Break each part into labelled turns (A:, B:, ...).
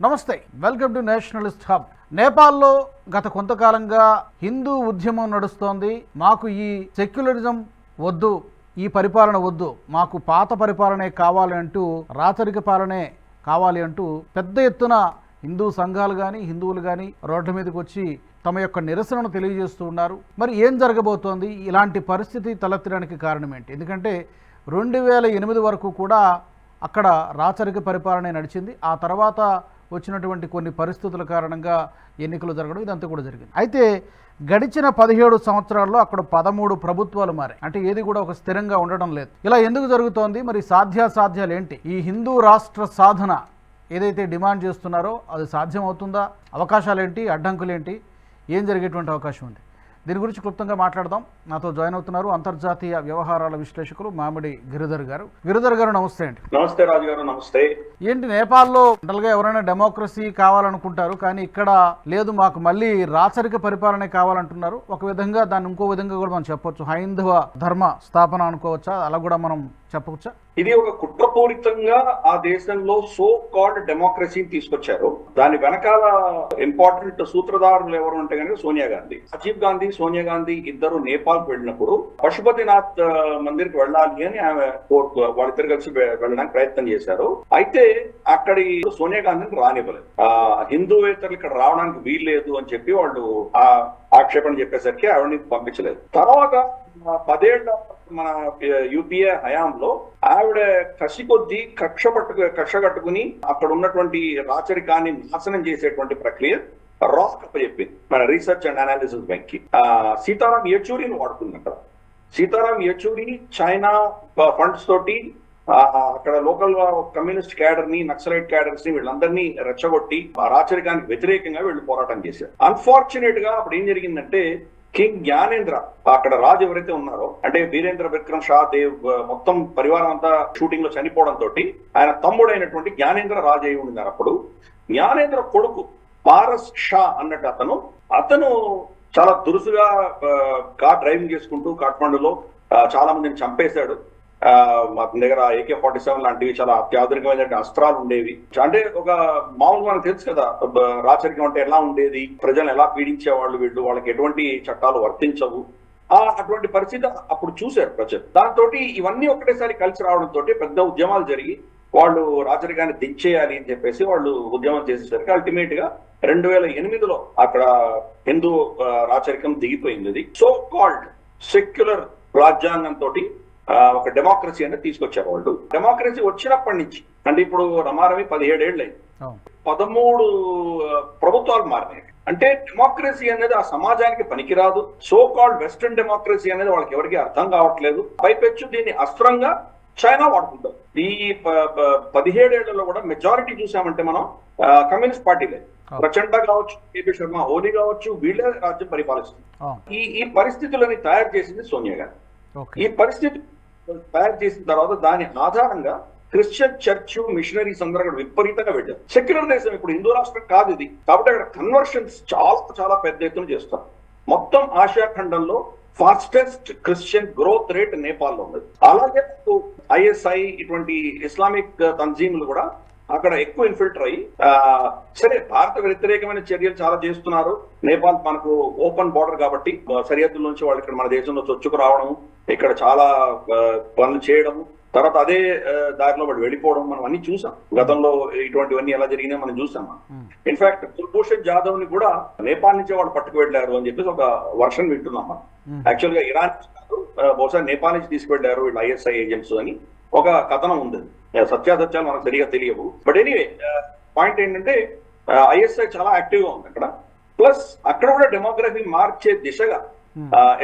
A: నమస్తే, welcome to Nationalist hub. నేపాల్లో గత కొంతకాలంగా హిందూ ఉద్యమం నడుస్తోంది. మాకు ఈ సెక్యులరిజం వద్దు, ఈ పరిపాలన వద్దు, మాకు పాత పరిపాలనే కావాలి అంటూ, రాచరిక పాలనే కావాలి అంటూ పెద్ద ఎత్తున హిందూ సంఘాలు కానీ హిందువులు కానీ రోడ్ల మీదకి వచ్చి తమ యొక్క నిరసనను తెలియజేస్తూ ఉన్నారు. మరి ఏం జరగబోతోంది? ఇలాంటి పరిస్థితి తలెత్తడానికి కారణం ఏంటి? ఎందుకంటే 2008 వరకు కూడా అక్కడ రాచరిక పరిపాలన నడిచింది. ఆ తర్వాత వచ్చినటువంటి కొన్ని పరిస్థితుల కారణంగా ఎన్నికలు జరగడం ఇదంతా కూడా జరిగింది. అయితే గడిచిన 17 సంవత్సరాల్లో అక్కడ 13 ప్రభుత్వాలు మారాయి. అంటే ఏది కూడా ఒక స్థిరంగా ఉండడం లేదు. ఇలా ఎందుకు జరుగుతోంది? మరి సాధ్యాసాధ్యాలు ఏంటి? ఈ హిందూ రాష్ట్ర సాధన ఏదైతే డిమాండ్ చేస్తున్నారో అది సాధ్యం అవుతుందా? అవకాశాలు ఏంటి? అడ్డంకులు ఏంటి? ఏం జరిగేటువంటి అవకాశం ఉంది? దీని గురించి క్లుప్తంగా మాట్లాడదాం. నాతో జాయిన్ అవుతున్నారు అంతర్జాతీయ వ్యవహారాల విశ్లేషకులు మామిడి గిరిధర్ గారు. గిరిధర్ గారు నమస్తే అండి.
B: నమస్తే రాజు గారు. నమస్తే.
A: ఏంటి, నేపాల్లో జనరల్గా ఎవరైనా డెమోక్రసీ కావాలనుకుంటారు, కానీ ఇక్కడ లేదు, మాకు మళ్ళీ రాచరిక పరిపాలనే కావాలంటున్నారు. ఒక విధంగా దాన్ని ఇంకో విధంగా కూడా మనం చెప్పొచ్చు, హైందవ ధర్మ స్థాపన అనుకోవచ్చా? అలా కూడా మనం చెప్పవచ్చా?
B: ఇది ఒక కుట్రపూరితంగా ఆ దేశంలో సో కాల్డ్ డెమోక్రసీని తీసుకొచ్చారు. దాని వెనకాల ఇంపార్టెంట్ సూత్రధారులు ఎవరు అంటే కనుక సోనియా గాంధీ. రాజీవ్ గాంధీ, సోనియా గాంధీ ఇద్దరు నేపాల్కి వెళ్ళినప్పుడు పశుపతినాథ్ మందిర్కి వెళ్ళాలి అని ఆమె వాళ్ళిద్దరు కలిసి వెళ్ళడానికి ప్రయత్నం చేశారు. అయితే అక్కడి సోనియా గాంధీని రానివ్వలేదు. హిందూవేతరులు ఇక్కడ రావడానికి వీల్లేదు అని చెప్పి వాళ్ళు ఆక్షేపణ చెప్పేసరికి ఆవిడని పంపించలేదు. తర్వాత 10 ఏళ్ల మన యూపీఏ హయాంలో ఆవిడ కసి కొద్దీ కక్ష కట్టుకుని అక్కడ ఉన్నటువంటి రాచరికాన్ని నాశనం చేసేటువంటి ప్రక్రియ రాక్ చెప్పింది మన రీసెర్చ్ అండ్ అనాలిసిస్ బ్యాంక్ కి. సీతారాం యెచూరిని వాడుతుంది అక్కడ. సీతారాం యెచూరి చైనా ఫండ్స్ తోటి అక్కడ లోకల్ కమ్యూనిస్ట్ క్యాడర్ ని, నక్సలైట్ క్యాడర్స్ ని వీళ్ళందరినీ రెచ్చగొట్టి రాచరికానికి వ్యతిరేకంగా వీళ్ళు పోరాటం చేశారు. అన్ఫార్చునేట్ గా అప్పుడు ఏం జరిగిందంటే, కింగ్ జ్ఞానేంద్ర, అక్కడ రాజు ఎవరైతే ఉన్నారో అంటే వీరేంద్ర విక్రమ్ షా దేవ్ మొత్తం పరివారం అంతా షూటింగ్ లో చనిపోవడంతో ఆయన తమ్ముడైనటువంటి జ్ఞానేంద్ర రాజు అయి ఉన్నారు. అప్పుడు జ్ఞానేంద్ర కొడుకు పారస్ షా అన్నట్టు అతను చాలా దురుసుగా కార్ డ్రైవింగ్ చేసుకుంటూ కాఠ్మండులో చాలా మందిని చంపేశాడు. అతని దగ్గర AK-47 లాంటివి చాలా అత్యాధునికమైన అస్త్రాలు ఉండేవి. అంటే ఒక మామూలుగా మనకు తెలుసు కదా రాచరికం అంటే ఎలా ఉండేది, ప్రజలను ఎలా పీడించేవాళ్ళు వీళ్ళు, వాళ్ళకి ఎటువంటి చట్టాలు వర్తించవు. అటువంటి పరిస్థితి అప్పుడు చూశారు ప్రజలు. దాంతో ఇవన్నీ ఒకటేసారి కలిసి రావడంతో పెద్ద ఉద్యమాలు జరిగి వాళ్ళు రాచరికాన్ని దించేయాలి అని చెప్పేసి వాళ్ళు ఉద్యమం చేసేసరికి అల్టిమేట్ గా 2008లో అక్కడ హిందూ రాచరికం దిగిపోయింది. అది సో కాల్డ్ సెక్యులర్ రాజ్యాంగంతో ఒక డెమోక్రసీ అనేది తీసుకొచ్చారు వాళ్ళు. డెమోక్రసీ వచ్చినప్పటి నుంచి అంటే ఇప్పుడు రమారమి 17 ఏళ్ళు అయింది, 13 ప్రభుత్వాలు మారినాయి. అంటే డెమోక్రసీ అనేది ఆ సమాజానికి పనికిరాదు. సో కాల్డ్ వెస్టర్న్ డెమోక్రసీ అనేది వాళ్ళకి ఎవరికి అర్థం కావట్లేదు. పైపెచ్చు దీన్ని అస్త్రంగా చైనా వాడుకుంటారు. ఈ 17 ఏళ్లలో కూడా మెజారిటీ చూసామంటే మనం కమ్యూనిస్ట్ పార్టీలే. ప్రచండ కావచ్చు, కేపీ శర్మ ఓలీ కావచ్చు, వీళ్ళే రాజ్యం పరిపాలిస్తుంది. ఈ పరిస్థితులని తయారు చేసింది సోనియా గాంధీ. ఈ పరిస్థితి తయారు చేసిన తర్వాత దాని ఆధారంగా క్రిస్టియన్ చర్చ్ మిషనరీస్ అందరూ అక్కడ విపరీతంగా వెళ్ళారు. సెక్యులర్ దేశం, ఇప్పుడు హిందూ రాష్ట్రం కాదు ఇది, కాబట్టి అక్కడ కన్వర్షన్స్ చాలా చాలా పెద్ద ఎత్తున చేస్తారు. మొత్తం ఆసియా ఖండంలో ఫాస్టెస్ట్ క్రిస్టియన్ గ్రోత్ రేట్ నేపాల్లో ఉంది. అలాగే ISI ఇటువంటి ఇస్లామిక్ తంజీములు కూడా అక్కడ ఎక్కువ ఇన్ఫిల్టర్ అయ్యి సరే భారత వ్యతిరేకమైన చర్యలు చాలా చేస్తున్నారు. నేపాల్ మనకు ఓపెన్ బార్డర్ కాబట్టి సరిహద్దుల నుంచి వాళ్ళు ఇక్కడ మన దేశంలో చొచ్చుకు రావడం, ఇక్కడ చాలా పనులు చేయడం, తర్వాత అదే దారిలో వాళ్ళు వెళ్ళిపోవడం మనం అన్ని చూసాం. గతంలో ఇటువంటివన్నీ ఎలా జరిగినాయో మనం చూసాం. ఇన్ఫాక్ట్ కుల్భూషణ్ జాదవ్ ని కూడా నేపాల్ నుంచి వాళ్ళు పట్టుకు వెళ్ళారు అని చెప్పేసి ఒక వర్షన్ వింటున్నాం మనం. యాక్చువల్ గా ఇరాన్ బహుశా నేపాల్ నుంచి తీసుకువెళ్ళారు వీళ్ళు ISI ఏజెంట్స్ అని ఒక కథనం ఉంది. సత్యాసత్యాలు మనకు సరిగా తెలియవు. బట్ ఎనీవే పాయింట్ ఏంటంటే ISI చాలా యాక్టివ్ గా ఉంది అక్కడ. ప్లస్ అక్కడ కూడా డెమోగ్రఫీ మార్చే దిశగా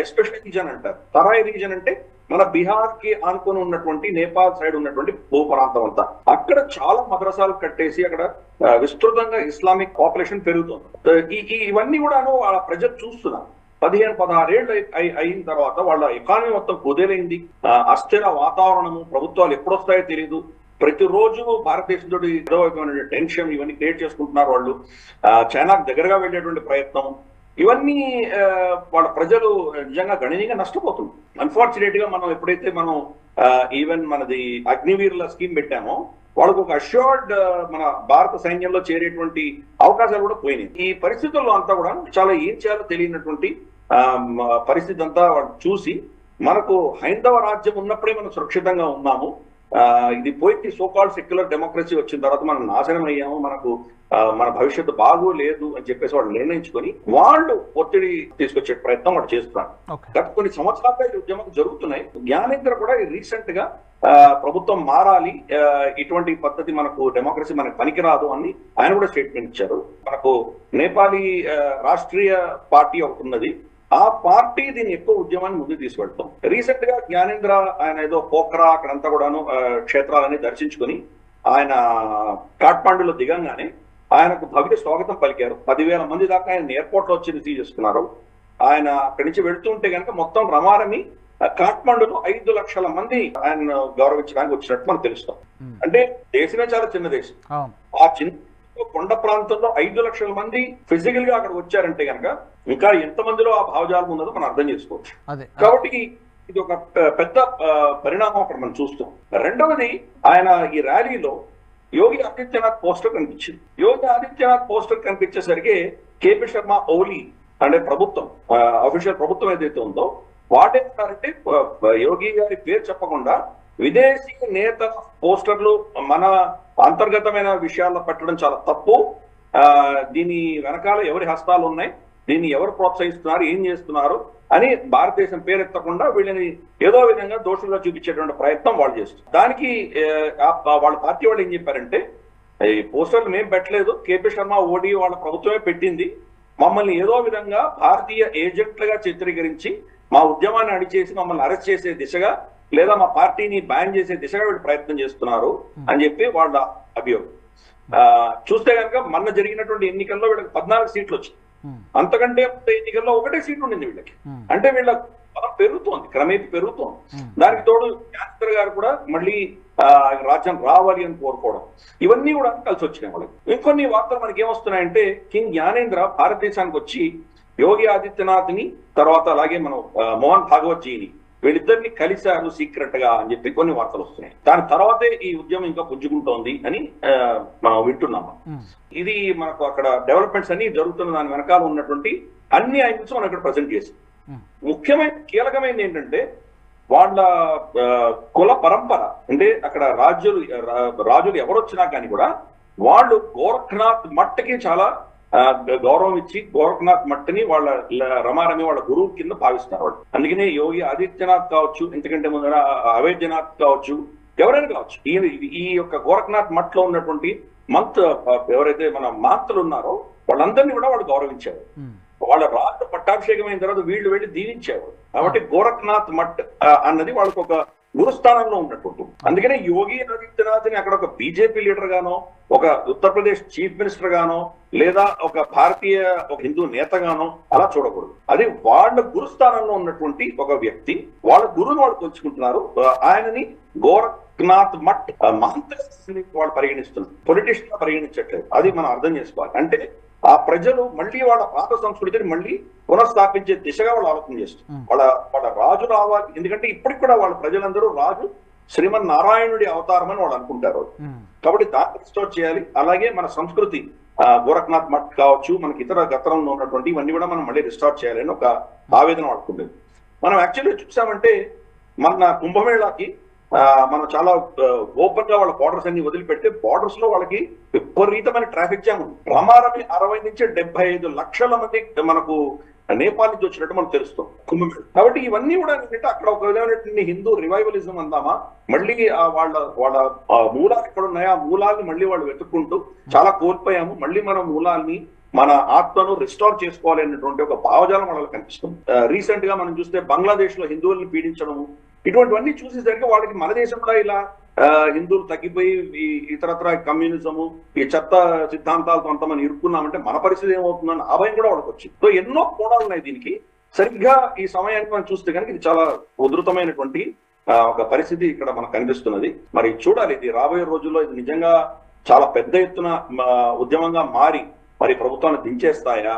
B: ఎస్పెషల్ రీజన్ అంటారు. తరాయి రీజన్ అంటే మన బీహార్ కి ఆనుకొని ఉన్నటువంటి నేపాల్ సైడ్ ఉన్నటువంటి భూప్రాంతం అంతా, అక్కడ చాలా మద్రసాలు కట్టేసి అక్కడ విస్తృతంగా ఇస్లామిక్ పాపులేషన్ పెరుగుతుంది. ఇవన్నీ కూడాను వాళ్ళ ప్రజలు చూస్తున్నారు. 15-16 ఏళ్ళు అయిన తర్వాత వాళ్ళ ఎకానమీ మొత్తం కుదేలైంది. అస్థిర వాతావరణము, ప్రభుత్వాలు ఎప్పుడొస్తాయో తెలియదు. ప్రతిరోజు భారతదేశంతో ఏదో టెన్షన్ ఇవన్నీ క్రియేట్ చేసుకుంటున్నారు వాళ్ళు. చైనాకు దగ్గరగా వెళ్ళేటువంటి ప్రయత్నం, ఇవన్నీ వాళ్ళ ప్రజలు నిజంగా గణనీయంగా నష్టపోతుంది. అన్ఫార్చునేట్ గా మనం ఎప్పుడైతే మనం ఈవెన్ మనది అగ్నివీరుల స్కీమ్ పెట్టామో వాళ్ళకు ఒక అష్యూర్డ్ మన భారత సైన్యంలో చేరేటువంటి అవకాశాలు కూడా పోయినాయి. ఈ పరిస్థితుల్లో అంతా కూడా చాలా ఏం చేయాలో తెలియనటువంటి పరిస్థితి అంతా వాళ్ళు చూసి మనకు హైందవ రాజ్యం ఉన్నప్పుడే మనం సురక్షితంగా ఉన్నాము, ఇది పోయి సోకాల్డ్ సెక్యులర్ డెమోక్రసీ వచ్చిన తర్వాత మనం నాశనం అయ్యాము, మనకు మన భవిష్యత్తు బాగో లేదు అని చెప్పేసి వాళ్ళు నిర్ణయించుకొని వాళ్ళు ఒత్తిడి తీసుకొచ్చే ప్రయత్నం వాళ్ళు చేస్తున్నారు. గత కొన్ని సంవత్సరాలుగా ఈ ఉద్యమం జరుగుతున్నాయి. జ్ఞానేంద్ర కూడా రీసెంట్ గా ప్రభుత్వం మారాలి, ఇటువంటి పద్ధతి మనకు డెమోక్రసీ మనకు పనికిరాదు అని ఆయన కూడా స్టేట్మెంట్ ఇచ్చారు. మనకు నేపాలీ రాష్ట్రీయ పార్టీ ఒకటి ఉన్నది, ఆ పార్టీ దీన్ని ఎక్కువ ఉద్యమాన్ని ముందుకు తీసుకెళ్తాం. రీసెంట్ గా జ్ఞానేంద్ర ఆయన ఏదో పోఖ్రా అక్కడంతా కూడాను క్షేత్రాలని దర్శించుకుని ఆయన కాఠ్మండూలో దిగంగానే ఆయనకు భవ్య స్వాగతం పలికారు. 10,000 మంది దాకా ఆయన ఎయిర్పోర్ట్ లో వచ్చి రిసీవ్ చేసుకున్నారు. ఆయన అక్కడి నుంచి వెళ్తుంటే కనుక మొత్తం రమారమి కాఠ్మండూలో 5 లక్షల మంది ఆయన గౌరవించడానికి వచ్చినట్టు మనకు తెలుస్తాం. అంటే దేశమే చాలా చిన్న దేశం, ఆ చిన్న కొండ ప్రాంతంలో 5 లక్షల మంది ఫిజికల్ గా అక్కడ వచ్చారంటే కనుక ఇంకా ఎంత మందిలో ఆ భావజాలం ఉన్నదో మనం అర్థం చేసుకోవచ్చు. కాబట్టి ఇది ఒక పెద్ద పరిణామం అక్కడ మనం చూస్తాం. రెండవది, ఆయన ఈ ర్యాలీలో యోగి ఆదిత్యనాథ్ పోస్టర్ కనిపించింది. యోగి ఆదిత్యనాథ్ పోస్టర్ కనిపించేసరికి కేపీ శర్మ ఓలీ అంటే ప్రభుత్వం అఫీషియల్ ప్రభుత్వం ఏదైతే ఉందో వాటేంటారంటే యోగి గారి పేరు చెప్పకుండా విదేశీ నేతల పోస్టర్లు మన అంతర్గతమైన విషయాల్లో పెట్టడం చాలా తప్పు, దీని వెనకాల ఎవరి హస్తాలు ఉన్నాయి, దీన్ని ఎవరు ప్రోత్సహిస్తున్నారు, ఏం చేస్తున్నారు అని భారతదేశం పేరెత్తకుండా వీళ్ళని ఏదో విధంగా దోషులుగా చూపించేటువంటి ప్రయత్నం వాళ్ళు చేస్తున్నారు. దానికి వాళ్ళ పార్టీ వాళ్ళు ఏం చెప్పారంటే, ఈ పోస్టర్లు మేము పెట్టలేదు, కేపీ శర్మ ఓడి వాళ్ళ ప్రభుత్వమే పెట్టింది, మమ్మల్ని ఏదో విధంగా భారతీయ ఏజెంట్లుగా చిత్రీకరించి మా ఉద్యమాన్ని అడిచేసి మమ్మల్ని అరెస్ట్ చేసే దిశగా లేదా మా పార్టీని బ్యాన్ చేసే దిశగా వీళ్ళు ప్రయత్నం చేస్తున్నారు అని చెప్పి వాళ్ళ అభియోగం. చూస్తే కనుక మొన్న జరిగినటువంటి ఎన్నికల్లో వీళ్ళకి 14 సీట్లు వచ్చాయి. అంతకంటే ఎన్నికల్లో 1 సీట్ ఉండింది వీళ్ళకి. అంటే వీళ్ళ బలం పెరుగుతోంది, క్రమేపీ పెరుగుతోంది. దానికి తోడు జ్ఞానేంద్ర గారు కూడా మళ్ళీ రాజ్యం రావాలి అని కోరుకోవడం, ఇవన్నీ కూడా కలిసి వచ్చినాయి వాళ్ళకి. ఇంకొన్ని వార్తలు మనకి ఏమొస్తున్నాయంటే, కింగ్ జ్ఞానేంద్ర భారతదేశానికి వచ్చి యోగి ఆదిత్యనాథ్ ని తర్వాత అలాగే మనం మోహన్ భాగవత్ జీని వీళ్ళిద్దరిని కలిశారు సీక్రెట్ గా అని చెప్పి కొన్ని వార్తలు వస్తున్నాయి. దాని తర్వాతే ఈ ఉద్యమం ఇంకా పుంజుకుంటోంది అని మనం వింటున్నాము. ఇది మనకు అక్కడ డెవలప్మెంట్స్ అన్ని జరుగుతున్న దాని వెనకాల ఉన్నటువంటి అన్ని యాంగిల్స్ మనం ఇక్కడ ప్రజెంట్ చేస్తాం. ముఖ్యమైన కీలకమైనది ఏంటంటే వాళ్ళ కుల పరంపర, అంటే అక్కడ రాజులు ఎవరు వచ్చినా కానీ కూడా వాళ్ళు గోరఖ్నాథ్ మట్టకి చాలా గౌరవం ఇచ్చి గోరఖ్నాథ్ మట్టిని వాళ్ళ రమారమి వాళ్ళ గురువు కింద భావిస్తారు వాళ్ళు. అందుకనే యోగి ఆదిత్యనాథ్ కావచ్చు, ఎందుకంటే ముందర అవైద్యనాథ్ కావచ్చు, ఎవరైనా కావచ్చు, ఈ యొక్క గోరఖ్నాథ్ మఠ్ లో ఉన్నటువంటి ఎవరైతే మన మాంతలు ఉన్నారో వాళ్ళందరినీ కూడా వాళ్ళు గౌరవించారు. వాళ్ళ రాజు పట్టాభిషేకం అయిన తర్వాత వీళ్ళు వెళ్ళి దీవించారు. కాబట్టి గోరఖ్నాథ్ మఠ్ అన్నది వాళ్ళకు ఒక గురుస్థానంలో ఉన్నట్టు. అందుకనే యోగి ఆదిత్యనాథ్ ని అక్కడ ఒక బీజేపీ లీడర్ గానో, ఒక ఉత్తరప్రదేశ్ చీఫ్ మినిస్టర్ గానో, లేదా ఒక భారతీయ ఒక హిందూ నేతగానో అలా చూడకూడదు. అది వాళ్ళ గురుస్థానంలో ఉన్నటువంటి ఒక వ్యక్తి, వాళ్ళ గురువుని వాళ్ళు కొలుచుకుంటున్నారు. ఆయనని గోరఖ్నాథ్ మఠ్ మహంతగా వాళ్ళు పరిగణిస్తున్నారు, పొలిటీషియన్ గా పరిగణించట్లేదు. అది మనం అర్థం చేసుకోవాలి. అంటే ఆ ప్రజలు మళ్ళీ వాళ్ళ పాత సంస్కృతిని మళ్ళీ పునఃస్థాపించే దిశగా వాళ్ళు ఆలోచన చేస్తారు. వాళ్ళ రాజు రావాలి, ఎందుకంటే ఇప్పటికి కూడా వాళ్ళ ప్రజలందరూ రాజు శ్రీమన్ నారాయణుడి అవతారం అని వాళ్ళు అనుకుంటారు. కాబట్టి దాన్ని రిస్టోర్ చేయాలి. అలాగే మన సంస్కృతి గోరఖ్నాథ్ మఠ్ కావచ్చు, మనకి ఇతర గతంలో ఉన్నటువంటి ఇవన్నీ కూడా మనం మళ్ళీ రిస్టోర్ చేయాలని ఒక ఆవేదన వాడుకుంటుంది. మనం యాక్చువల్లీ చూసామంటే మన కుంభమేళాకి మనం చాలా ఓపెన్ గా వాళ్ళ బార్డర్స్ అన్ని వదిలిపెడితే బార్డర్స్ లో వాళ్ళకి విపరీతమైన ట్రాఫిక్ జామ్ ఉంది. రమారమి 60 నుంచి 75 లక్షల మంది మనకు నేపాల్ నుంచి వచ్చినట్టు మనకు తెలుస్తాం కుంభమేళ. కాబట్టి ఇవన్నీ కూడా ఏంటంటే అక్కడ ఒక విధమైనటువంటి హిందూ రివైవలిజం అందామా, మళ్ళీ వాళ్ళ మూలాలు ఎక్కడ ఉన్నాయో ఆ మూలాల్ని మళ్ళీ వాళ్ళు వెతుక్కుంటూ చాలా కోల్పోయాము, మళ్ళీ మన మూలాల్ని మన ఆత్మను రిస్టోర్ చేసుకోవాలి అనేటువంటి ఒక భావజాలం వాళ్ళకి కనిపిస్తుంది. రీసెంట్ గా మనం చూస్తే బంగ్లాదేశ్ లో హిందువుల్ని పీడించడము, ఇటువంటివన్నీ చూసేసరికి వాళ్ళకి మన దేశంలో ఇలా హిందువులు తగ్గిపోయి ఈ ఇతరత్ర కమ్యూనిజము ఈ చెత్త సిద్ధాంతాలతో అంత మనం ఇరుక్కున్నామంటే మన పరిస్థితి ఏమవుతుందని ఆ భయం కూడా వాళ్ళకి వచ్చింది. సో ఎన్నో కోణాలు ఉన్నాయి దీనికి. సరిగ్గా ఈ సమయానికి మనం చూస్తే కనుక ఇది చాలా ఉధృతమైనటువంటి ఒక పరిస్థితి ఇక్కడ మనకు కనిపిస్తున్నది. మరి చూడాలి, ఇది రాబోయే రోజుల్లో ఇది నిజంగా చాలా పెద్ద ఎత్తున ఉద్యమంగా మారి మరి ప్రభుత్వాన్ని దించేస్తాయా,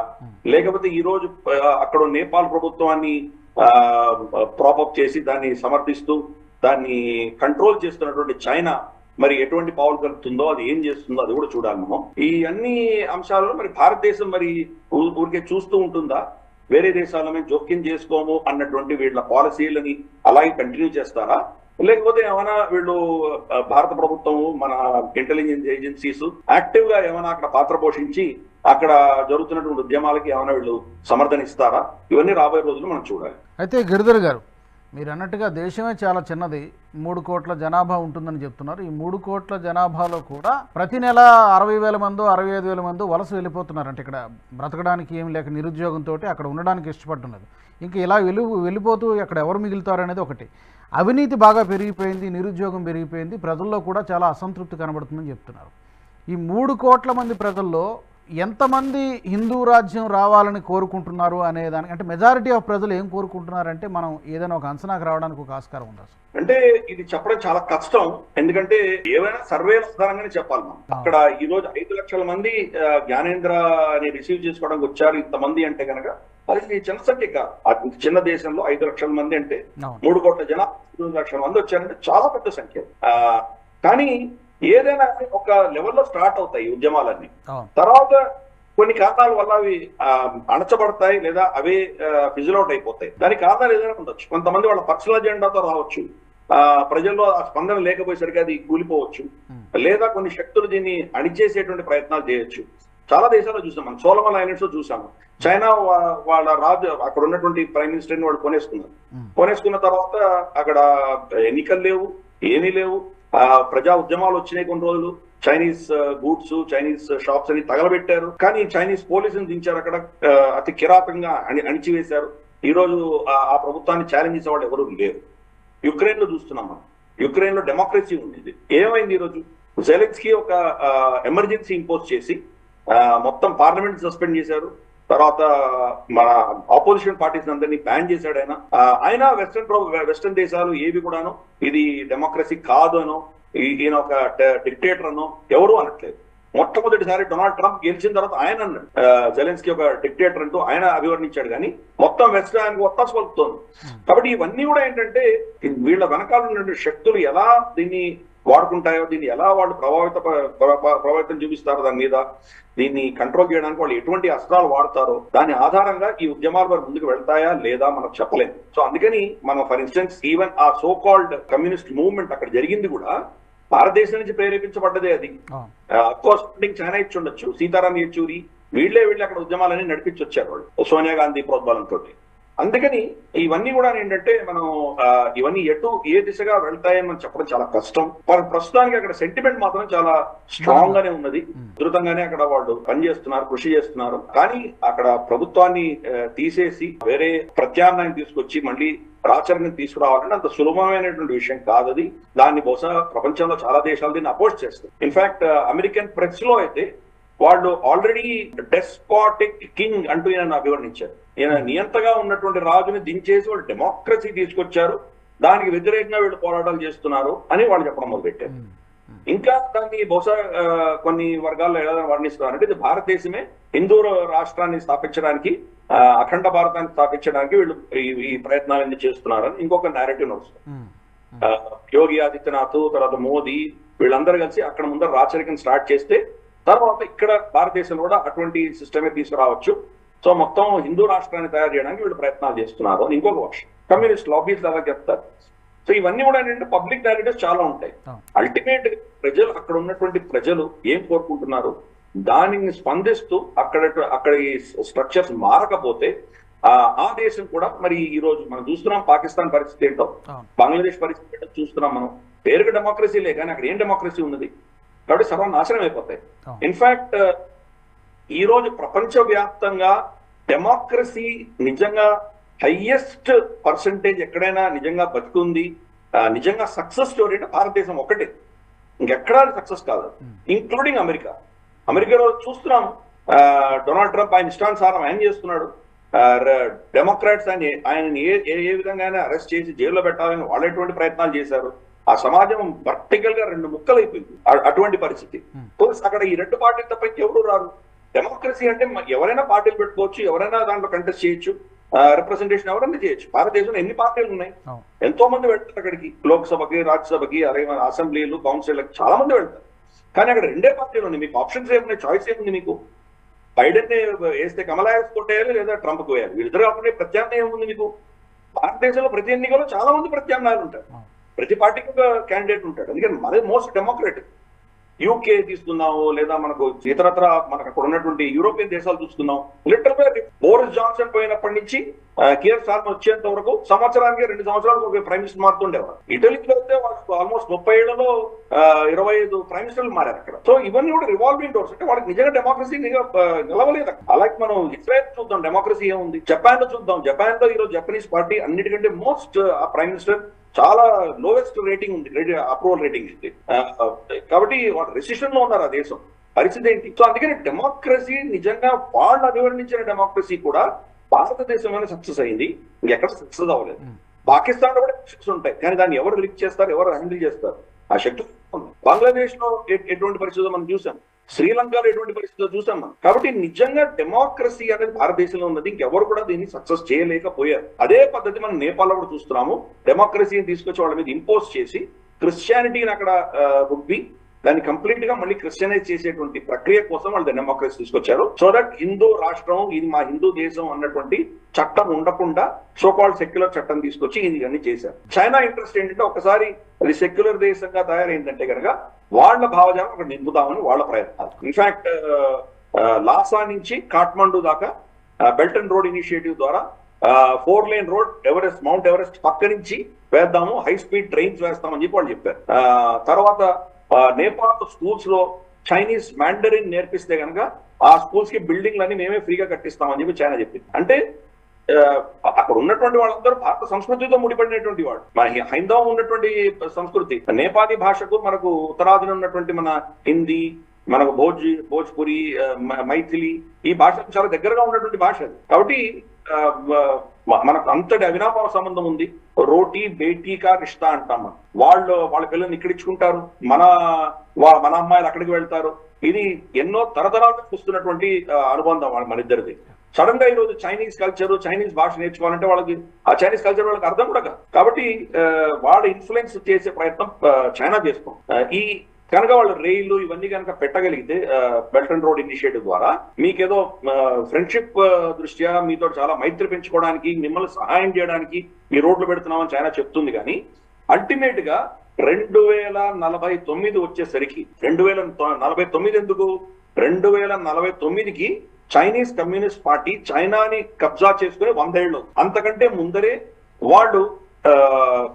B: లేకపోతే ఈ రోజు అక్కడ నేపాల్ ప్రభుత్వాన్ని ప్రాపప్ చేసి దాన్ని సమర్థిస్తూ దాన్ని కంట్రోల్ చేస్తున్నటువంటి చైనా మరి ఎటువంటి పావులు కలుపుతుందో, అది ఏం చేస్తుందో అది కూడా చూడాలి మనం. ఈ అన్ని అంశాలలో మరి భారతదేశం మరి ఊరికే చూస్తూ ఉంటుందా, వేరే దేశాల మీద జోక్యం చేసుకోము అన్నటువంటి వీళ్ళ పాలసీలని అలాగే కంటిన్యూ చేస్తారా, లేకపోతే ఏమైనా వీళ్ళు భారత ప్రభుత్వం మన ఇంటెలిజెన్స్ ఏజెన్సీస్ యాక్టివ్ గా ఏమైనా అక్కడ పాత్ర పోషించి అక్కడ జరుగుతున్నటువంటి ఉద్యమాలకి ఏమైనా వీళ్ళు సమర్థన ఇస్తారా, ఇవన్నీ రాబోయే రోజులు మనం చూడాలి.
A: అయితే గిరిధర్ గారు, మీరు అన్నట్టుగా దేశమే చాలా చిన్నది, 3 కోట్ల జనాభా ఉంటుందని చెప్తున్నారు. ఈ 3 కోట్ల జనాభాలో కూడా ప్రతి నెల 60,000 మందో 65,000 మందో వలస వెళ్ళిపోతున్నారంటే ఇక్కడ బ్రతకడానికి ఏం లేక నిరుద్యోగంతో అక్కడ ఉండడానికి ఇష్టపడుతున్నది. ఇంకా ఇలా వెళ్ళిపోతూ అక్కడ ఎవరు మిగులుతారు అనేది ఒకటి. అవినీతి బాగా పెరిగిపోయింది, నిరుద్యోగం పెరిగిపోయింది, ప్రజల్లో కూడా చాలా అసంతృప్తి కనబడుతుందని చెప్తున్నారు. ఈ 3 కోట్ల మంది ప్రజల్లో ఎంతమంది హిందూ రాజ్యం రావాలని కోరుకుంటున్నారు అనే దానికి, అంటే మెజారిటీ ఆఫ్ ప్రజలు ఏం కోరుకుంటున్నారంటే మనం ఏదైనా ఒక అంచనాకు రావడానికి ఒక ఆస్కారం ఉందా?
B: అంటే ఇది చెప్పడం చాలా కష్టం, ఎందుకంటే ఏవైనా సర్వేల ఆధారంగానే చెప్పాలి మనం. అక్కడ ఈ రోజు 5 లక్షల మంది జ్ఞానేంద్ర అని రిసీవ్ చేసుకోవడానికి వచ్చారు ఇంతమంది అంటే కనుక అది చిన్న సంఖ్య కాదు. చిన్న దేశంలో 5 లక్షల మంది అంటే 3 కోట్ల జనాభా 2 లక్షల మంది వచ్చారంటే చాలా పెద్ద సంఖ్య. కానీ ఏదైనా ఒక లెవెల్లో స్టార్ట్ అవుతాయి ఉద్యమాలన్నీ, తర్వాత కొన్ని కారణాల వల్ల అవి అణచబడతాయి లేదా అవే ఫిజిల్ అవుట్ అయిపోతాయి. దానికి కారణాలు ఏదైనా ఉండొచ్చు. కొంతమంది వాళ్ళ పర్సనల్ అజెండాతో రావచ్చు, ప్రజల్లో ఆ స్పందన లేకపోయేసరికి అది కూలిపోవచ్చు, లేదా కొన్ని శక్తులు దీన్ని అణిచేసేటువంటి ప్రయత్నాలు చేయొచ్చు. చాలా దేశాల్లో చూసాం మనం, సోలమన్ ఐలాండ్స్ లో చూసాము. చైనా వాళ్ళ రాజు అక్కడ ఉన్నటువంటి ప్రైమ్ మినిస్టర్ ని వాళ్ళు కొనేసుకున్న తర్వాత అక్కడ ఎన్నికలు లేవు, ఏమీ లేవు, ప్రజా ఉద్యమాలు వచ్చినాయి. కొన్ని రోజులు చైనీస్ గూడ్స్, చైనీస్ షాప్స్ అని తగలబెట్టారు, కానీ చైనీస్ పోలీసులు దించారు, అక్కడ అతి కిరాతంగా అణిచివేశారు. ఈ రోజు ఆ ప్రభుత్వాన్ని ఛాలెంజ్ చేసే వాళ్ళు ఎవరు లేరు. యుక్రెయిన్ లో చూస్తున్నాం మనం, యుక్రెయిన్ లో డెమోక్రసీ ఉంది. ఏమైంది ఈ రోజు? జెలెన్స్కీ ఒక ఎమర్జెన్సీ ఇంపోజ్ చేసి మొత్తం పార్లమెంట్ సస్పెండ్ చేశారు. తర్వాత మన ఆపోజిషన్ పార్టీస్ అందరినీ బ్యాన్ చేశాడు ఆయన. వెస్టర్న్ దేశాలు ఏవి కూడాను ఇది డెమోక్రసీ కాదు అనో, ఈయన ఒక డిక్టేటర్ అనో ఎవరు అనట్లేదు. మొట్టమొదటిసారి డొనాల్డ్ ట్రంప్ గెలిచిన తర్వాత ఆయన అన్నాడు జెలెన్స్కీ ఒక డిక్టేటర్ అంటూ ఆయన అభివర్ణించాడు, కానీ మొత్తం వెస్ట్ ఆయనకు ఒత్తాసు పలుకుతోంది. కాబట్టి ఇవన్నీ కూడా ఏంటంటే వీళ్ళ వెనకాల ఉన్న శక్తులు ఎలా దీన్ని వాడుకుంటాయో, దీన్ని ఎలా వాళ్ళు ప్రభావితం చూపిస్తారో, దాని మీద దీన్ని కంట్రోల్ చేయడానికి వాళ్ళు ఎటువంటి అస్త్రాలు వాడతారో దాని ఆధారంగా ఈ ఉద్యమాలు మరి ముందుకు వెళ్తాయా లేదా మనం చెప్పలేము. సో అందుకని మనం ఫర్ ఇన్స్టెన్స్ ఈవెన్ ఆ సో కాల్డ్ కమ్యూనిస్ట్ మూవ్మెంట్ అక్కడ జరిగింది కూడా భారతదేశం నుంచి ప్రేరేపించబడ్డదే. అది అఫ్కోర్స్ చైనా ఇచ్చి ఉండొచ్చు, సీతారాం యేచూరి వీళ్ళే అక్కడ ఉద్యమాలన్నీ నడిపించి వచ్చారు వాళ్ళు సోనియా గాంధీ ప్రోద్బలంతో. అందుకని ఇవన్నీ కూడా ఏంటంటే మనం ఇవన్నీ ఏ దిశగా వెళ్తాయని మనం చెప్పడం చాలా కష్టం. ప్రస్తుతానికి అక్కడ సెంటిమెంట్ మాత్రం చాలా స్ట్రాంగ్ గానే ఉన్నది, ఉధృతంగానే అక్కడ వాళ్ళు పనిచేస్తున్నారు, కృషి చేస్తున్నారు. కానీ అక్కడ ప్రభుత్వాన్ని తీసేసి వేరే ప్రత్యామ్నాయం తీసుకొచ్చి మళ్ళీ ఆచరణకు తీసుకురావాలంటే అంత సులభమైనటువంటి విషయం కాదు అది. దాన్ని బహుశా ప్రపంచంలో చాలా దేశాలు దీన్ని అపోజ్ చేస్తారు. ఇన్ఫాక్ట్ అమెరికన్ ప్రెస్ లో అయితే వాళ్ళు ఆల్రెడీ డెస్పాటిక్ కింగ్ అంటూ ఈయన అభివర్ణించారు. ఈయన నియంతగా ఉన్నటువంటి రాజుని దించేసి వాళ్ళు డెమోక్రసీ తీసుకొచ్చారు, దానికి వ్యతిరేకంగా వీళ్ళు పోరాటాలు చేస్తున్నారు అని వాళ్ళు చెప్పడం మొదలుపెట్టారు. ఇంకా దాన్ని బహుశా కొన్ని వర్గాల్లో ఎలా వర్ణిస్తున్నారంటే ఇది భారతదేశమే హిందూ రాష్ట్రాన్ని స్థాపించడానికి, అఖండ భారతాన్ని స్థాపించడానికి వీళ్ళు ఈ ప్రయత్నాలన్నీ చేస్తున్నారని ఇంకొక నేరేటివ్ నడుస్తుంది. యోగి ఆదిత్యనాథ్, తర్వాత మోదీ వీళ్ళందరూ కలిసి అక్కడ ముందర రాచరికం స్టార్ట్ చేస్తే తర్వాత ఇక్కడ భారతదేశంలో కూడా అటువంటి సిస్టమే తీసుకురావచ్చు. సో మొత్తం హిందూ రాష్ట్రాన్ని తయారు చేయడానికి వీళ్ళు ప్రయత్నాలు చేస్తున్నారు అని ఇంకొక వర్షం. కమ్యూనిస్ట్ లాబీస్ అలా చెప్తారు. సో ఇవన్నీ కూడా ఏంటంటే పబ్లిక్ నారేటివ్స్ చాలా ఉంటాయి. అల్టిమేట్ ప్రజలు, అక్కడ ఉన్నటువంటి ప్రజలు ఏం కోరుకుంటున్నారు దానిని స్పందిస్తూ అక్కడ స్ట్రక్చర్స్ మారకపోతే ఆ దేశం కూడా మరి ఈ రోజు మనం చూస్తున్నాం పాకిస్తాన్ పరిస్థితి ఏంటో, బంగ్లాదేశ్ పరిస్థితి ఏంటో చూస్తున్నాం మనం. పేరుగా డెమోక్రసీ లే కానీ అక్కడ ఏం డెమోక్రసీ ఉన్నది, కాబట్టి సర్వనాశనం అయిపోతాయి. ఇన్ఫాక్ట్ ఈ రోజు ప్రపంచవ్యాప్తంగా డెమోక్రసీ నిజంగా హైయెస్ట్ పర్సంటేజ్ ఎక్కడైనా నిజంగా బతుకుంది, నిజంగా సక్సెస్ స్టోరీ అంటే భారతదేశం ఒకటే, ఇంకెక్కడా సక్సెస్ కాదు, ఇంక్లూడింగ్ అమెరికా. అమెరికాలో చూస్తున్నాం డొనాల్డ్ ట్రంప్ ఆయన ఇష్టానుసారం ఆయన చేస్తున్నాడు. డెమోక్రాట్స్ ఆయన ఏ విధంగా అరెస్ట్ చేసి జైల్లో పెట్టాలని వాళ్ళు ఎటువంటి ప్రయత్నాలు చేశారు. ఆ సమాజం వర్టికల్ గా 2 ముక్కలు అయిపోయింది అటువంటి పరిస్థితి. అక్కడ ఈ 2 పార్టీలు తప్ప ఎవరు రారు. డెమోక్రసీ అంటే ఎవరైనా పార్టీలు పెట్టుకోవచ్చు, ఎవరైనా దాంట్లో కంటెస్ట్ చేయొచ్చు, రిప్రజెంటేషన్ ఎవరన్నా చేయొచ్చు. భారతదేశంలో ఎన్ని పార్టీలు ఉన్నాయి,
A: అవును.
B: ఎంతో మంది వెళ్తారు అక్కడికి, లోక్సభకి, రాజ్యసభకి, అదే అసెంబ్లీలు, కౌన్సిల్కి చాలా మంది వెళ్తారు. కానీ అక్కడ రెండే పార్టీలు ఉన్నాయి, మీకు ఆప్షన్స్ ఏమున్నాయి, చాయిస్ ఏముంది మీకు? బైడెన్ వేస్తే కమలా హ్యారిస్ కొట్టేయాలి లేదా ట్రంప్కి వేయాలి, వీళ్ళిద్దరు కాకుండా ప్రత్యామ్నాయం ఏముంది మీకు? భారతదేశంలో ప్రతి ఎన్నికలో చాలా మంది ప్రత్యామ్నాయాలు ఉంటారు, ప్రతి పార్టీకి ఒక క్యాండిడేట్ ఉంటాడు. అందుకని మనది మోస్ట్ డెమోక్రటిక్. యూకే తీసుకుందాము, లేదా మనకు ఇతరత్ర మనకు అక్కడ ఉన్నటువంటి యూరోపియన్ దేశాలు చూసుకుందాం. లిటరల్ బోరిస్ జాన్సన్ పోయినప్పటి నుంచి కియర్ స్టార్మర్ వచ్చేంత వరకు సంవత్సరానికి 2 సంవత్సరాలకు ఒక ప్రైమ్ మినిస్టర్ మారుతుండేవారు. ఇటలీకి వెళ్తే వాళ్ళకి ఆల్మోస్ట్ 30 ఏళ్లలో 25 ప్రైమ్ మినిస్టర్లు మారారు అక్కడ. సో ఇవన్నీ కూడా రివాల్వింగ్ డోర్స్, అంటే వాళ్ళకి నిజంగా డెమోక్రసీ నిలవలేదు. అలాగే మనం ఇజ్రాయెల్ చూద్దాం, డెమోక్రసీ ఏముంది. జపాన్ లో చూద్దాం, జపాన్ లో ఈరోజు జపనీస్ పార్టీ అన్నిటికంటే మోస్ట్ ప్రైమ్ మినిస్టర్ చాలా లోవెస్ట్ రేటింగ్ ఉంది, అప్రూవల్ రేటింగ్ ఉంది. కాబట్టి వాళ్ళు రెసిషన్ లో ఉన్నారు ఆ దేశం. పరిస్థితి ఏంటి? సో అందుకని డెమోక్రసీ నిజంగా వాళ్ళు అభివర్ణించిన డెమోక్రసీ కూడా భారతదేశంలోనే సక్సెస్ అయింది, ఇంకెక్కడ సక్సెస్ అవ్వలేదు. పాకిస్తాన్ లో కూడా ఎలక్షన్స్ ఉంటాయి, కానీ దాన్ని ఎవరు లిక్ చేస్తారు, ఎవరు హ్యాండిల్ చేస్తారు, ఆ శక్తి ఉంది. బంగ్లాదేశ్ లో ఎటువంటి పరిస్థితులు మనం చూసాం, శ్రీలంకలో ఎటువంటి పరిస్థితులు చూసాం మనం. కాబట్టి నిజంగా డెమోక్రసీ అనేది భారతదేశంలో ఉన్నది, ఇంకెవరు కూడా దీన్ని సక్సెస్ చేయలేకపోయారు. అదే పద్ధతి మనం నేపాల్లో కూడా చూస్తున్నాము. డెమోక్రసీని తీసుకొచ్చి వాళ్ళ మీద ఇంపోజ్ చేసి క్రిస్టియానిటీని అక్కడ రుబ్బి దాన్ని కంప్లీట్ గా మళ్ళీ క్రిస్టియనైజ్ చేసేటువంటి ప్రక్రియ కోసం వాళ్ళు డెమోక్రసీ తీసుకొచ్చారు. సో దట్ హిందూ రాష్ట్రం, ఇది మా హిందూ దేశం అన్నటువంటి చట్టం ఉండకుండా సోకాల్డ్ సెక్యులర్ చట్టం తీసుకొచ్చి ఇవన్నీ చేశారు. చైనా ఇంట్రెస్ట్ ఏంటంటే ఒకసారి అది సెక్యులర్ దేశంగా తయారైందంటే కనుక వాళ్ళ భావజాలం అక్కడ నింపుదామని వాళ్ళ ప్రయత్నాలు. ఇన్ఫాక్ట్ లాసా నుంచి కాఠ్మండు దాకా బెల్ట్ అండ్ రోడ్ ఇనిషియేటివ్ ద్వారా 4 లేన్ రోడ్ మౌంట్ ఎవరెస్ట్ పక్క నుంచి వేద్దాము, హై స్పీడ్ ట్రైన్స్ వేస్తామని చెప్పి వాళ్ళు చెప్పారు. తర్వాత నేపాల్ స్కూల్స్ లో చైనీస్ మాండరిన్ నేర్పిస్తే కనుక ఆ స్కూల్స్ కి బిల్డింగ్లు అన్ని మేమే ఫ్రీగా కట్టిస్తామని చెప్పి చైనా చెప్పింది. అంటే అక్కడ ఉన్నటువంటి వాళ్ళందరూ భారత సంస్కృతితో ముడిపడినటువంటి వాడు. మన హైందవం ఉన్నటువంటి సంస్కృతి, నేపాలీ భాషకు మనకు ఉత్తరాదిన ఉన్నటువంటి మన హిందీ, మనకు భోజ్పురి, మైథిలి, ఈ భాషకు చాలా దగ్గరగా ఉన్నటువంటి భాష అది. కాబట్టి మనకు అంతటి అవినాభావ సంబంధం ఉంది. రోటీ బేటీ కా రిష్తా అంటాం మనం. వాళ్ళ పిల్లల్ని ఇక్కడ ఇచ్చుకుంటారు, మన అమ్మాయిలు అక్కడికి వెళ్తారు. ఇది ఎన్నో తరతరాలుగా చూస్తున్నటువంటి అనుబంధం మన ఇద్దరిది. సడన్ గా ఈరోజు చైనీస్ కల్చర్, చైనీస్ భాష నేర్చుకోవాలంటే వాళ్ళకి ఆ చైనీస్ కల్చర్ వాళ్ళకి అర్థం కూడా కాదు. కాబట్టి వాళ్ళ ఇన్ఫ్లుయెన్స్ చేసే ప్రయత్నం చైనా చేస్తాం. ఈ కనుక వాళ్ళు రైళ్లు ఇవన్నీ కనుక పెట్టగలిగితే బెల్ట్ అండ్ రోడ్ ఇనిషియేటివ్ ద్వారా మీకేదో ఫ్రెండ్షిప్ దృష్ట్యా మీతో చాలా మైత్రి పెంచుకోవడానికి, మిమ్మల్ని సహాయం చేయడానికి ఈ రోడ్లు పెడుతున్నామని చైనా చెప్తుంది. కానీ అల్టిమేట్ గా 2049 వచ్చేసరికి, 2049 ఎందుకు, 2049కి చైనీస్ కమ్యూనిస్ట్ పార్టీ చైనాని కబ్జా చేసుకుని 100 ఏళ్ళు. అంతకంటే ముందరే వాళ్ళు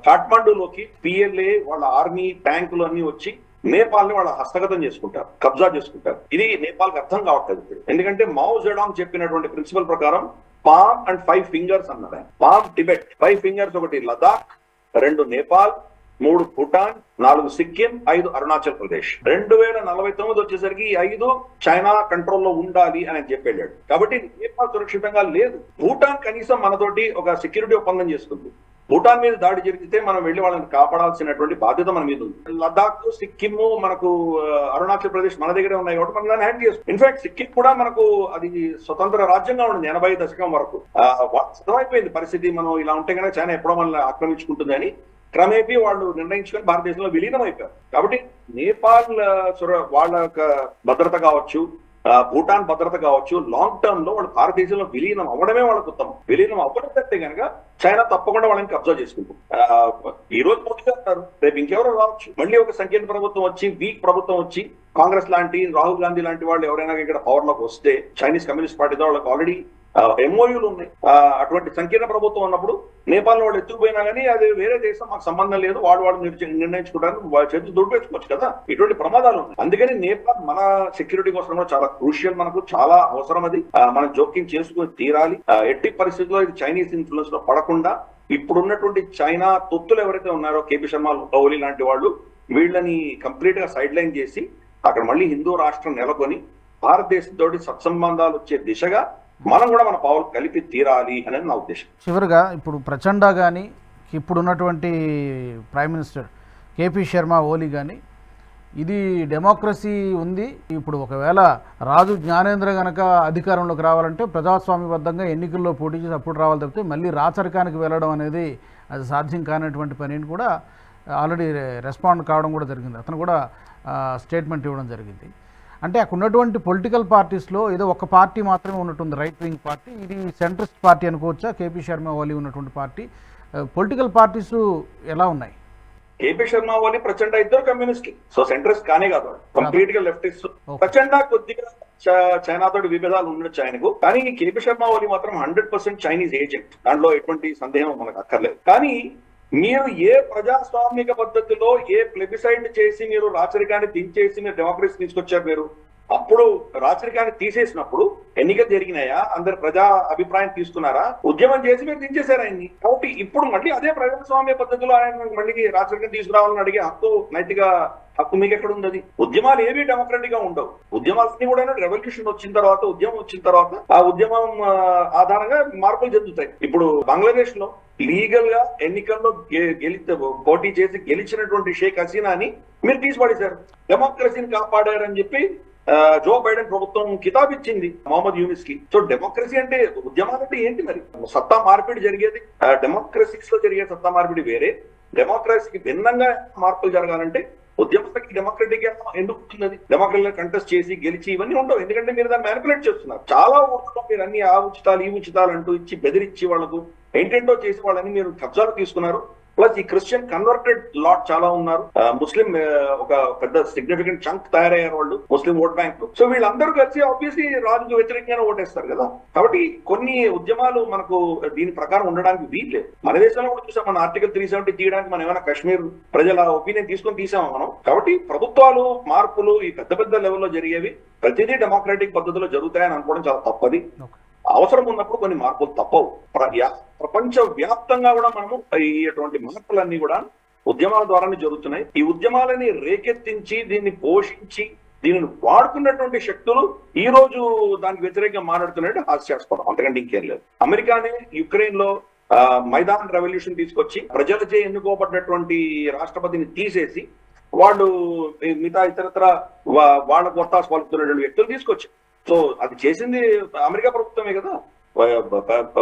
B: కాఠ్మండూలోకి పిఎల్ఏ వాళ్ళ ఆర్మీ ట్యాంకులు అన్ని వచ్చి నేపాల్ ని వాళ్ళ హస్తగతం చేసుకుంటారు, కబ్జా చేసుకుంటారు. ఇది నేపాల్ కి అర్థం కావట్లేదు. ఎందుకంటే మావో జెడాంగ్ చెప్పినటువంటి ప్రిన్సిపల్ ప్రకారం పామ్ అండ్ 5 ఫింగర్స్ అన్నారు. Palm Tibet, 5 fingers, 1 Ladakh, 2 Nepal, 3 Bhutan, 4 Sikkim, 5 Arunachal Pradesh. 2049 వచ్చేసరికి ఈ 5 చైనా కంట్రోల్లో ఉండాలి అని చెప్పి వెళ్ళాడు. కాబట్టి నేపాల్ సురక్షితంగా లేదు. భూటాన్ కనీసం మనతోటి ఒక సెక్యూరిటీ ఒప్పందం చేసుకుంది. భూటాన్ మీద దాడి జరిగితే మనం వెళ్ళి వాళ్ళని కాపాడాల్సినటువంటి బాధ్యత మన మీద ఉంది. లదాఖ్, సిక్కిం, మనకు అరుణాచల్ ప్రదేశ్ మన దగ్గరే ఉన్నాయి కాబట్టి మనం దాన్ని హ్యాండిల్ చేస్తాం. ఇన్ఫాక్ట్ సిక్కిం కూడా మనకు అది స్వతంత్ర రాజ్యంగా ఉండింది 80 దశకం వరకు. సిద్ధమైపోయింది పరిస్థితి. మనం ఇలా ఉంటే కనుక చైనా ఎప్పుడో మనల్ని ఆక్రమించుకుంటుంది అని క్రమేపీ వాళ్ళు నిర్ణయించుకొని భారతదేశంలో విలీనం అయిపోయారు. కాబట్టి నేపాల్ వాళ్ళ భద్రత కావచ్చు, భూటాన్ భద్రత కావచ్చు, లాంగ్ టర్మ్ లో వాళ్ళు భారతదేశంలో విలీనం అవ్వడమే వాళ్ళకు ఉత్తమం. విలీనం అవ్వడంటే కనుక చైనా తప్పకుండా వాళ్ళని కబ్జా చేసుకుంటుంది. ఈ రోజు మోదీ గారు అంటారు, రేపు ఇంకెవరో రావచ్చు, మళ్ళీ ఒక సంకీర్ణ ప్రభుత్వం వచ్చి, వీక్ ప్రభుత్వం వచ్చి, కాంగ్రెస్ లాంటి, రాహుల్ గాంధీ లాంటి వాళ్ళు ఎవరైనా ఇక్కడ పవర్ లోకి వస్తే, చైనీస్ కమ్యూనిస్ట్ పార్టీతో వాళ్ళకి ఆల్రెడీ ఎంఓయూలు ఉన్నాయి. అటువంటి సంకీర్ణ ప్రభుత్వం ఉన్నప్పుడు నేపాల్ వాళ్ళు ఎత్తుకుపోయినా కానీ అది వేరే దేశం, మాకు సంబంధం లేదు, వాళ్ళు నిర్ణయించుకోవడానికి వాళ్ళ చేతులు దుడిపేసుకోవచ్చు కదా. ఇటువంటి ప్రమాదాలు ఉన్నాయి. అందుకని నేపాల్ మన సెక్యూరిటీ కోసం కూడా చాలా క్రూషియల్, మనకు చాలా అవసరం. అది మనం జోక్యం చేసుకుని తీరాలి. ఎట్టి పరిస్థితుల్లో ఇది చైనీస్ ఇన్ఫ్లుయెన్స్ లో పడకుండా ఇప్పుడున్నటువంటి చైనా తొత్తులు ఎవరైతే ఉన్నారో, కేపీ శర్మ ఓలీ లాంటి వాళ్ళు, వీళ్ళని కంప్లీట్ గా సైడ్ లైన్ చేసి అక్కడ మళ్ళీ హిందూ రాష్ట్రం నెలకొని భారతదేశంతో సత్సంబంధాలు వచ్చే దిశగా మనం కూడా మన పావులు కలిపి తీరాలి అనేది నా ఉద్దేశం.
A: చివరిగా ఇప్పుడు ప్రచండ కానీ, ఇప్పుడున్నటువంటి ప్రైమ్ మినిస్టర్ కేపీ శర్మ ఓలీ కానీ ఇది డెమోక్రసీ ఉంది. ఇప్పుడు ఒకవేళ రాజు జ్ఞానేంద్ర గనక అధికారంలోకి రావాలంటే ప్రజాస్వామ్యబద్ధంగా ఎన్నికల్లో పోటీ చేసి అప్పుడు రావాలి తప్పితే మళ్ళీ రాచరికానికి వెళ్ళడం అనేది అది సాధ్యం కానటువంటి పని అని కూడా ఆల్రెడీ రెస్పాండ్ కావడం కూడా జరిగింది. అతను కూడా స్టేట్మెంట్ ఇవ్వడం జరిగింది. అంటే అక్కడ ఉన్నటువంటి పొలిటికల్ పార్టీస్లో ఏదో ఒక పార్టీ మాత్రమే ఉన్నట్టుంది, రైట్ వింగ్ పార్టీ. ఇది సెంట్రిస్ట్ పార్టీ అనుకోవచ్చా? కేపీ శర్మ ఓలీ ఉన్నటువంటి పార్టీ. పొలిటికల్ పార్టీస్ ఎలా ఉన్నాయి?
B: కేపీ శర్మ ఓలీ ప్రచండ ఇద్దరు కమ్యూనిస్టులు, సో సెంట్రిస్ట్ కానే కాదు, కంప్లీట్ గా లెఫ్టిస్ట్. ప్రచండ కొద్దిగా చైనా తోటి విభేదాలు ఉండొచ్చు ఆయనకు, కానీ కేపీ శర్మ ఓలీ మాత్రం 100% చైనీస్ ఏజెంట్, దాంట్లో ఎటువంటి సందేహం మనకు అక్కర్లేదు. కానీ మీరు ఏ ప్రజాస్వామిక పద్ధతిలో ఏ ప్లెబిసైడ్ చేసి మీరు రాచరికాన్ని దించేసి మీరు డెమోక్రసీ తీసుకొచ్చారు? మీరు అప్పుడు రాచరికాన్ని తీసేసినప్పుడు ఎన్నికలు జరిగినాయా? అందరు ప్రజా అభిప్రాయం తీసుకున్నారా? ఉద్యమం చేసి మీరు దించేశారు ఆయన్ని. కాబట్టి ఇప్పుడు మళ్ళీ అదే ప్రజాస్వామ్య పద్ధతిలో ఆయన మళ్ళీ రాచరికం తీసుకురావాలని అడిగే హక్కు, నైతిక హక్కు మీకు ఎక్కడ ఉంది? ఉద్యమాలు ఏవి డెమోక్రటిక్ గా ఉండవు. ఉద్యమాలన్నీ కూడా రెవల్యూషన్ వచ్చిన తర్వాత, ఉద్యమం వచ్చిన తర్వాత ఆ ఉద్యమం ఆధారంగా మార్పులు చెందుతాయి. ఇప్పుడు బంగ్లాదేశ్ లో లీగల్ గా ఎన్నికల్లో పోటీ చేసి గెలిచినటువంటి షేక్ హసీనాని మీరు తీసిపడేశారు. డెమోక్రసీని కాపాడారని చెప్పి జో బైడెన్ ప్రభుత్వం కితాబ్ ఇచ్చింది మొహమ్మద్ యూనిస్ కి. సో డెమోక్రసీ అంటే, ఉద్యమాలు అంటే ఏంటి మరి? సత్తా మార్పిడి జరిగేది డెమోక్రసీస్ లో జరిగే సత్తా మార్పిడి వేరే. డెమోక్రసీకి భిన్నంగా మార్పులు జరగాలంటే ఉద్యమాలకి డెమోక్రటిక్ ఎందుకు ఉంటుంది? డెమోక్రసీ కంటెస్ట్ చేసి గెలిచి ఇవన్నీ ఉండవు, ఎందుకంటే మీరు దాన్ని మ్యానిపులేట్ చేస్తున్నారు. చాలా ఊర్లలో మీరు అన్ని ఆ ఉచితాలు ఈ ఉచితాలు అంటూ ఇచ్చి బెదిరించి వాళ్ళకు ఏంటేంటో చేసి వాళ్ళని మీరు కబ్జాలు తీసుకున్నారు. ప్లస్ ఈ క్రిస్టియన్ కన్వర్టెడ్ లాట్ చాలా ఉన్నారు, ముస్లిం ఒక పెద్ద సిగ్నిఫికెంట్ చంక్ తయారయ్యారు వాళ్ళు, ముస్లిం ఓట్ బ్యాంక్. సో వీళ్ళందరూ కలిసి ఆబ్వియస్లీ రాజుకు వ్యతిరేకంగానే ఓటేస్తారు కదా. కాబట్టి కొన్ని ఉద్యమాలు మనకు దీని ప్రకారం ఉండడానికి వీల్లేదు. మన దేశంలో కూడా చూసాం, మన ఆర్టికల్ 370 తీయడానికి మనం ఏమైనా కాశ్మీర్ ప్రజల ఒపీనియన్ తీసుకొని తీసాము మనం. కాబట్టి ప్రభుత్వాలు మార్పులు ఈ పెద్ద పెద్ద లెవెల్లో జరిగేవి ప్రతిదీ డెమోక్రాటిక్ పద్ధతిలో జరుగుతాయని అనుకోవడం చాలా తప్పది. అవసరం ఉన్నప్పుడు కొన్ని మార్పులు తప్పవు. ప్రపంచ వ్యాప్తంగా కూడా మనము ఇటువంటి మార్పులన్నీ కూడా ఉద్యమాల ద్వారానే జరుగుతున్నాయి. ఈ ఉద్యమాలని రేకెత్తించి దీన్ని పోషించి దీనిని వాడుకున్నటువంటి శక్తులు ఈ రోజు దానికి వ్యతిరేకంగా మాట్లాడుతున్నట్టు హాస్యాస్పదం, అంతకంటే ఇంకేం లేదు. అమెరికానే యుక్రెయిన్ లో మైదాన్ రెవల్యూషన్ తీసుకొచ్చి ప్రజలచే ఎన్నుకోబడ్డటువంటి రాష్ట్రపతిని తీసేసి వాళ్ళు మిగతా ఇతరత్ర వాళ్ళ కొత్తాసు పలుకుతున్నటువంటి వ్యక్తులు తీసుకొచ్చి, సో అది చేసింది అమెరికా ప్రభుత్వమే కదా.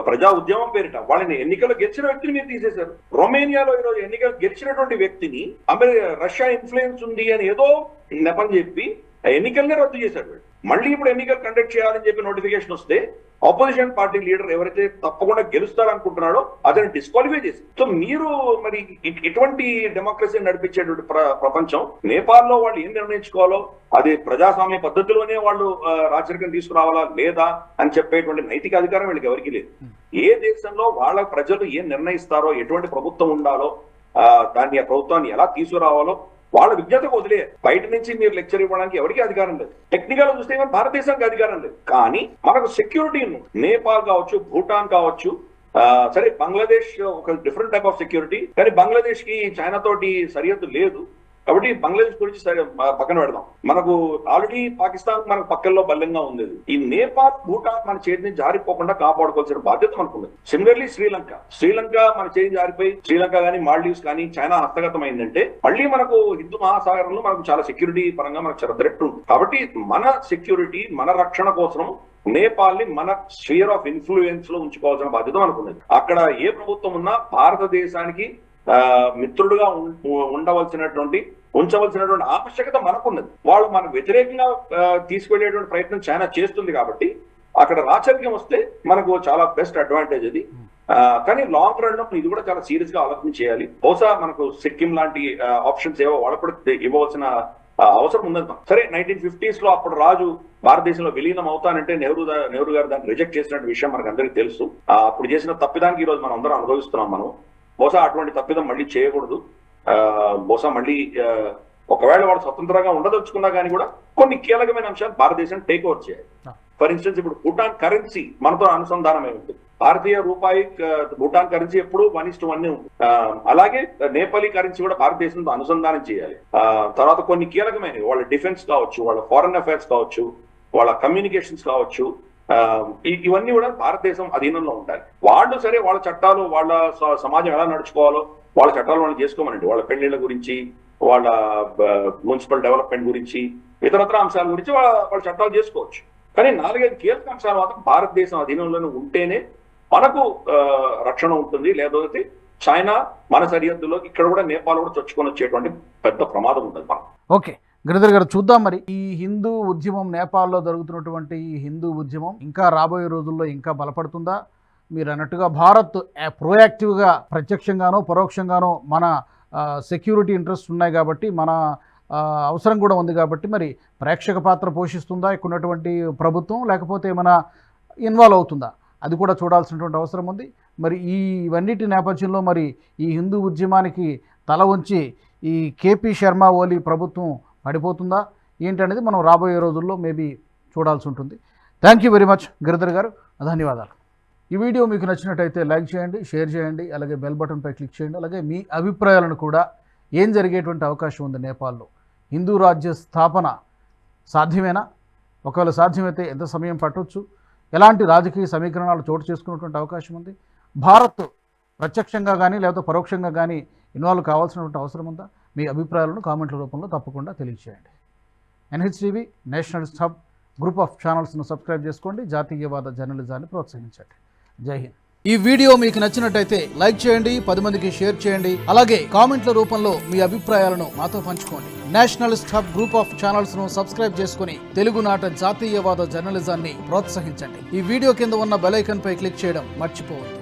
B: ప్రజా ఉద్యమం పేరిట వాళ్ళని ఎన్నికల్లో గెలిచిన వ్యక్తిని మీరు తీసేశారు. రొమేనియాలో ఈరోజు ఎన్నికలు గెలిచినటువంటి వ్యక్తిని రష్యా ఇన్ఫ్లుయెన్స్ ఉంది అని ఏదో నెపం చెప్పి ఎన్నికల్నే రద్దు చేశారు. మళ్ళీ ఇప్పుడు ఎన్నికలు కండక్ట్ చేయాలని చెప్పి నోటిఫికేషన్ వస్తే ఆపోజిషన్ పార్టీ లీడర్ ఎవరైతే తప్పకుండా గెలుస్తారనుకుంటున్నాడో అతన్ని డిస్క్వాలిఫై చేసి, సో మీరు మరి ఇటువంటి డెమోక్రసీ నడిపించేటువంటి ప్రపంచం నేపాల్లో వాళ్ళు ఏం నిర్ణయించుకోవాలో అది ప్రజాస్వామ్య పద్ధతిలోనే వాళ్ళు రాచరికం తీసుకురావాలా లేదా అని చెప్పేటువంటి నైతిక అధికారం వీళ్ళకి ఎవరికి లేదు. ఏ దేశంలో వాళ్ళ ప్రజలు ఏం నిర్ణయిస్తారో, ఎటువంటి ప్రభుత్వం ఉండాలో, దాన్ని ఆ ప్రభుత్వాన్ని ఎలా తీసుకురావాలో వాళ్ళ విజ్ఞతకు వదిలే. బయట నుంచి మీరు లెక్చర్ ఇవ్వడానికి ఎవరికి అధికారం లేదు. టెక్నికల్ చూస్తే భారతదేశానికి అధికారం లేదు. కానీ మనకు సెక్యూరిటీ, నేపాల్ కావచ్చు, భూటాన్ కావచ్చు, సరే బంగ్లాదేశ్ ఒక డిఫరెంట్ టైప్ ఆఫ్ సెక్యూరిటీ, కానీ బంగ్లాదేశ్ కి చైనా తోటి సరిహద్దు లేదు. కాబట్టి బంగ్లాదేశ్ గురించి పక్కన పెడదాం. మనకు ఆల్రెడీ పాకిస్తాన్ మనకు పక్కల్లో బలంగా ఉంది. ఈ నేపాల్, భూటాన్ మన చేతిని జారిపోకుండా కాపాడుకోవాల్సిన బాధ్యత మనకు ఉంది. సిమిలర్లీ శ్రీలంక మన చేతి జారిపోయి శ్రీలంక కానీ మాల్డీవ్స్ కానీ చైనా హస్తగతం అయిందంటే మళ్ళీ మనకు హిందూ మహాసాగరంలో మనకు చాలా సెక్యూరిటీ పరంగా మనకు చాలా థ్రెట్ ఉంది. కాబట్టి మన సెక్యూరిటీ, మన రక్షణ కోసం నేపాల్ ని మన స్ఫియర్ ఆఫ్ ఇన్ఫ్లుయెన్స్ లో ఉంచుకోవాల్సిన బాధ్యత మనకున్నది. అక్కడ ఏ ప్రభుత్వం ఉన్నా భారతదేశానికి మిత్రుడుగా ఉంచవలసినటువంటి ఆవశ్యకత మనకున్నది. వాళ్ళు మనకు వ్యతిరేకంగా తీసుకెళ్లేటువంటి ప్రయత్నం చైనా చేస్తుంది. కాబట్టి అక్కడ రాచరికం వస్తే మనకు చాలా బెస్ట్ అడ్వాంటేజ్ అది. కానీ లాంగ్ రన్ లో ఇది కూడా చాలా సీరియస్ గా ఆలోచన చేయాలి. బహుశా మనకు సిక్కిం లాంటి ఆప్షన్స్ ఏవో వాళ్ళకు కూడా ఇవ్వవలసిన అవసరం ఉందంటాం. సరే 1950s లో అప్పుడు రాజు భారతదేశంలో విలీనం అవుతానంటే నెహ్రూ గారు దాన్ని రిజెక్ట్ చేసినట్టు విషయం మనకు అందరికీ తెలుసు. అప్పుడు చేసిన తప్పిదానికి ఈ రోజు మనం అందరం అనుభవిస్తున్నాం. మనం బహుశా అటువంటి తప్పిదం మళ్ళీ చేయకూడదు. బహుశా మళ్ళీ ఒకవేళ వాళ్ళు స్వతంత్రంగా ఉండదలుచుకున్నా కానీ కూడా కొన్ని కీలకమైన అంశాలు భారతదేశం టేక్ ఓవర్ చేయాలి. ఫర్ ఇన్స్టెన్స్ ఇప్పుడు భూటాన్ కరెన్సీ మనతో అనుసంధానమై ఉంటుంది. భారతీయ రూపాయి భూటాన్ కరెన్సీ ఎప్పుడు 1:1 ఉంది. అలాగే నేపాలీ కరెన్సీ కూడా భారతదేశంతో అనుసంధానం చేయాలి. తర్వాత కొన్ని కీలకమైనవి వాళ్ళ డిఫెన్స్ కావచ్చు, వాళ్ళ ఫారెన్ అఫైర్స్ కావచ్చు, వాళ్ళ కమ్యూనికేషన్స్ కావచ్చు, ఇవన్నీ కూడా భారతదేశం అధీనంలో ఉండాలి. వాళ్ళు సరే వాళ్ళ చట్టాలు, వాళ్ళ సమాజం ఎలా నడుచుకోవాలో వాళ్ళ చట్టాలు వాళ్ళు చేసుకోమనండి. వాళ్ళ పెళ్లిళ్ళ గురించి, వాళ్ళ మున్సిపల్ డెవలప్మెంట్ గురించి, ఇతరత్ర అంశాల గురించి వాళ్ళ చట్టాలు చేసుకోవచ్చు. కానీ 4-5 కీలక అంశాల మాత్రం భారతదేశం అధీనంలోనే ఉంటేనే మనకు రక్షణ ఉంటుంది. లేకపోతే చైనా మన సరిహద్దులో ఇక్కడ కూడా నేపాల్ కూడా చొచ్చుకొని వచ్చేటువంటి పెద్ద ప్రమాదం ఉంటుంది మనకు.
A: ఓకే గిరిధర్ గారు, చూద్దాం మరి ఈ హిందూ ఉద్యమం, నేపాల్లో జరుగుతున్నటువంటి ఈ హిందూ ఉద్యమం ఇంకా రాబోయే రోజుల్లో ఇంకా బలపడుతుందా? మీరు అన్నట్టుగా భారత్ ప్రోయాక్టివ్గా ప్రత్యక్షంగానో పరోక్షంగానో మన సెక్యూరిటీ ఇంట్రెస్ట్ ఉన్నాయి కాబట్టి, మన అవసరం కూడా ఉంది కాబట్టి, మరి ప్రేక్షక పాత్ర పోషిస్తుందా ఇక్కడ ఉన్నటువంటి ప్రభుత్వం, లేకపోతే ఏమైనా ఇన్వాల్వ్ అవుతుందా? అది కూడా చూడాల్సినటువంటి అవసరం ఉంది. మరి ఇవన్నిటి నేపథ్యంలో మరి ఈ హిందూ ఉద్యమానికి తల వంచి ఈ కేపీ శర్మ ఓలీ ప్రభుత్వం పడిపోతుందా ఏంటనేది మనం రాబోయే రోజుల్లో మేబీ చూడాల్సి ఉంటుంది. Thank you very much Giridhar గారు, ధన్యవాదాలు. ఈ వీడియో మీకు నచ్చినట్టయితే లైక్ చేయండి, షేర్ చేయండి, అలాగే బెల్ బటన్పై క్లిక్ చేయండి. అలాగే మీ అభిప్రాయాలను కూడా, ఏం జరిగేటువంటి అవకాశం ఉంది నేపాల్లో, హిందూ రాజ్య స్థాపన సాధ్యమేనా, ఒకవేళ సాధ్యమైతే ఎంత సమయం పట్టవచ్చు, ఎలాంటి రాజకీయ సమీకరణాలు చోటు చేసుకునేటువంటి అవకాశం ఉంది, భారత్ ప్రత్యక్షంగా కానీ లేకపోతే పరోక్షంగా కానీ ఇన్వాల్వ్ కావాల్సినటువంటి అవసరం ఉందా? మీ అభిప్రాయాలను కామెంట్ల రూపంలో తప్పకుండా తెలియజేయండి. NHTV Nationalist Hub Group of ఛానల్స్ను సబ్స్క్రైబ్ చేసుకోండి. జాతీయవాద జర్నలిజాన్ని ప్రోత్సహించండి. జై హింద్. ఈ వీడియో మీకు నచ్చినట్టయితే లైక్ చేయండి, 10 మందికి షేర్ చేయండి. అలాగే కామెంట్ల రూపంలో మీ అభిప్రాయాలను మాతో పంచుకోండి. Nationalist Hub Group of channels ను సబ్స్క్రైబ్ చేసుకుని తెలుగునాట జాతీయవాద జర్నలిజాన్ని ప్రోత్సహించండి. ఈ వీడియో కింద ఉన్న బెల్ ఐకాన్ పై క్లిక్ చేయడం మర్చిపోవద్దు.